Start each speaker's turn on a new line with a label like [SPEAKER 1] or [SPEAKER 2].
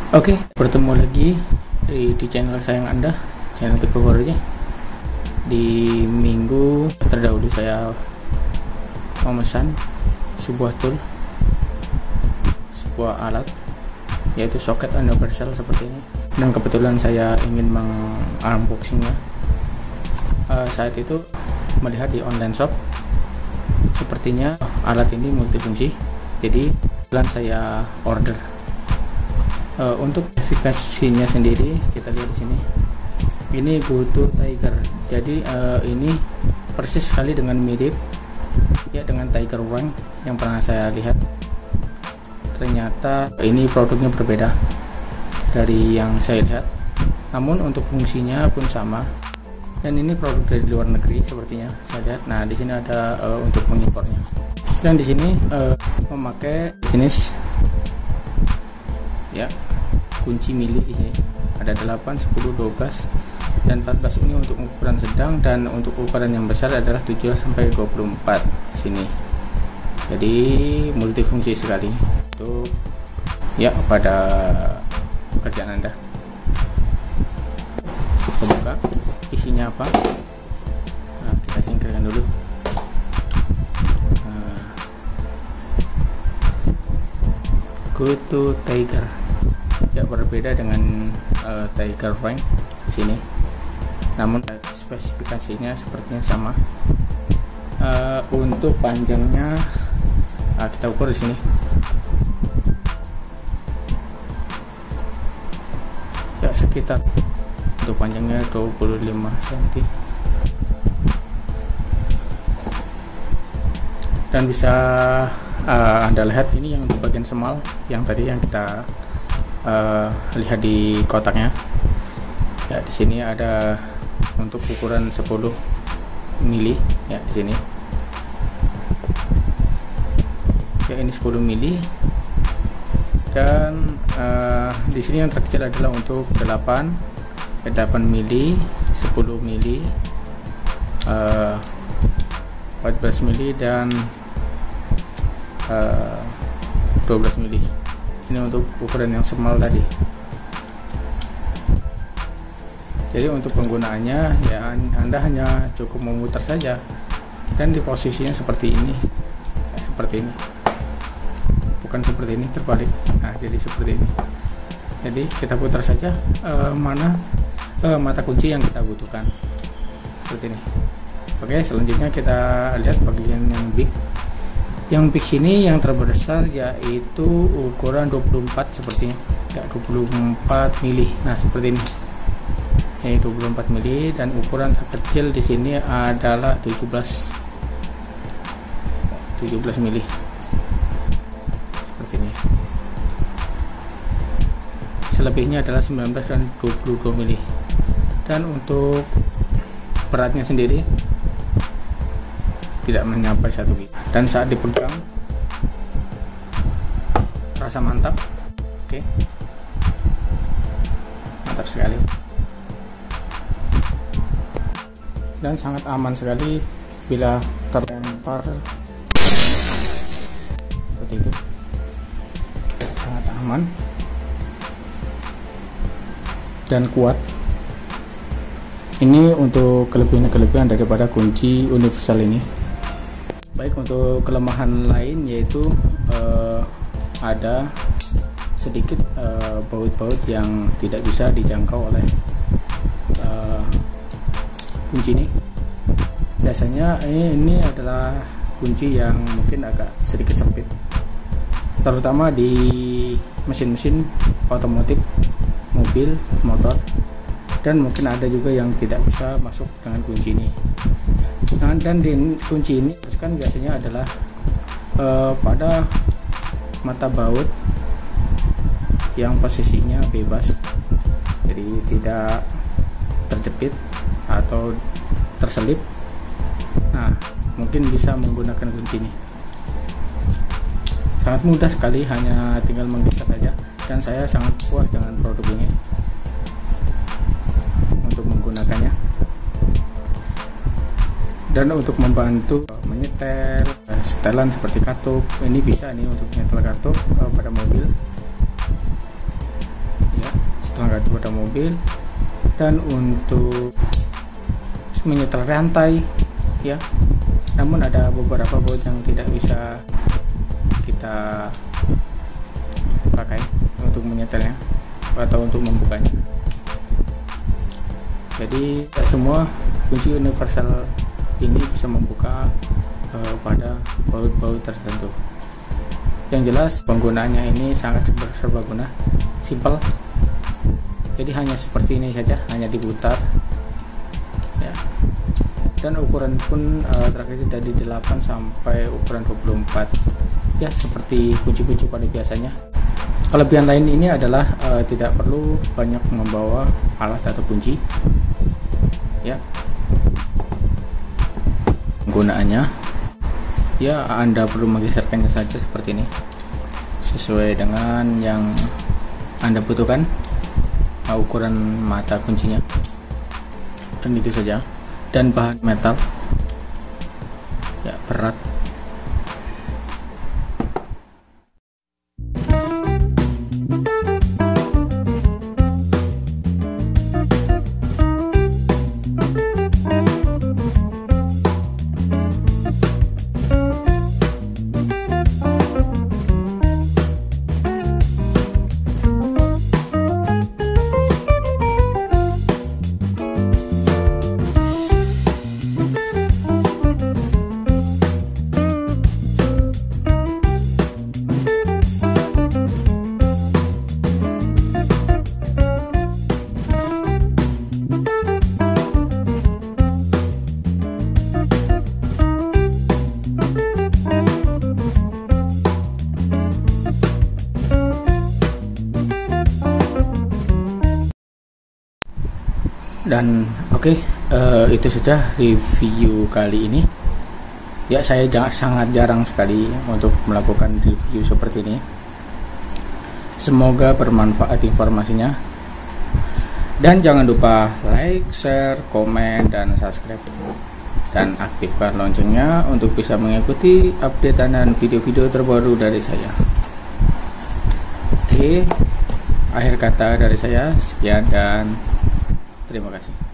[SPEAKER 1] Oke, bertemu lagi di channel sayang Anda, channel Teguh Horja. Di minggu terdahulu saya memesan sebuah tool, sebuah alat, yaitu soket universal seperti ini. Dan kebetulan saya ingin mengunboxingnya. Saat itu melihat di online shop, sepertinya alat ini multifungsi. Jadi saya order. Untuk spesifikasinya sendiri kita lihat di sini. Ini GoTo Tiger. Jadi ini persis sekali dengan mirip ya dengan Tiger Wang yang pernah saya lihat. Ternyata ini produknya berbeda dari yang saya lihat. Namun untuk fungsinya pun sama. Dan ini produk dari luar negeri sepertinya saya lihat. Nah, di sini ada untuk mengimpornya. Dan di sini memakai jenis ya kunci mili di sini. Ada 8, 10, 12 dan 14 ini untuk ukuran sedang, dan untuk ukuran yang besar adalah 17 sampai 24 sini. Jadi multifungsi sekali untuk ya pada pekerjaan Anda. Kita buka isinya apa. Nah, kita singkirkan dulu. GoTo Tiger ya berbeda dengan Tiger Wang di sini, namun spesifikasinya sepertinya sama. Untuk panjangnya kita ukur di sini. Ya sekitar untuk panjangnya 25 cm. Dan bisa Anda lihat ini yang di bagian semal yang tadi yang kita lihat di kotaknya. Ya, di sini ada untuk ukuran 10 mili ya di sini. Ya, ini 10 mili. Dan di sini yang terkecil adalah untuk 8 mili, 10 mili, 14 mili dan 12 mili. Ini untuk ukuran yang small tadi. Jadi untuk penggunaannya ya Anda hanya cukup memutar saja, dan di posisinya seperti ini ya, seperti ini, bukan seperti ini terbalik. Nah, jadi seperti ini. Jadi kita putar saja mana mata kunci yang kita butuhkan, seperti ini. Oke, selanjutnya kita lihat bagian yang big. Yang big ini yang terbesar yaitu ukuran 24 sepertinya ya, 24 mili. Nah, seperti ini. Ini 24 mili, dan ukuran terkecil di sini adalah 17 mili. Seperti ini. Selebihnya adalah 19 dan 22 mili. Dan untuk beratnya sendiri tidak mencapai 1 kg, dan saat dipegang terasa mantap. Oke, mantap sekali dan sangat aman sekali bila terlempar seperti itu. Sangat aman dan kuat. Ini untuk kelebihan daripada kunci universal ini. Baik, untuk kelemahan lain yaitu ada sedikit baut-baut yang tidak bisa dijangkau oleh kunci ini. Biasanya ini adalah kunci yang mungkin agak sedikit sempit, terutama di mesin-mesin otomotif, mobil, motor, dan mungkin ada juga yang tidak bisa masuk dengan kunci ini. Nah, dan di kunci ini kan biasanya adalah pada mata baut yang posisinya bebas, jadi tidak terjepit atau terselip. Nah, mungkin bisa menggunakan kunci ini. Sangat mudah sekali, hanya tinggal menggeser saja, dan saya sangat puas dengan produk ini untuk menggunakannya. Dan untuk membantu menyetel setelan seperti katup, ini bisa nih untuk menyetel katup pada mobil. ya, setelah pada mobil. Dan untuk menyetel rantai ya, namun ada beberapa baut yang tidak bisa kita pakai untuk menyetelnya atau untuk membukanya. Jadi semua kunci universal ini bisa membuka pada baut-baut tertentu. Yang jelas penggunaannya ini sangat serbaguna, simple. Jadi hanya seperti ini saja, hanya diputar ya. Dan ukuran pun terakhir dari 8 sampai ukuran 24 ya, seperti kunci-kunci pada biasanya. Kelebihan lain ini adalah tidak perlu banyak membawa alat atau kunci ya. Penggunaannya ya, Anda perlu menggeserkannya saja seperti ini sesuai dengan yang Anda butuhkan, ukuran mata kuncinya, dan itu saja. Dan bahan metal ya, berat. Dan oke, itu saja review kali ini ya. Saya sangat jarang sekali untuk melakukan review seperti ini. Semoga bermanfaat informasinya, dan jangan lupa like, share, komen, dan subscribe, dan aktifkan loncengnya untuk bisa mengikuti updatean dan video-video terbaru dari saya. Oke, akhir kata dari saya sekian dan terima kasih.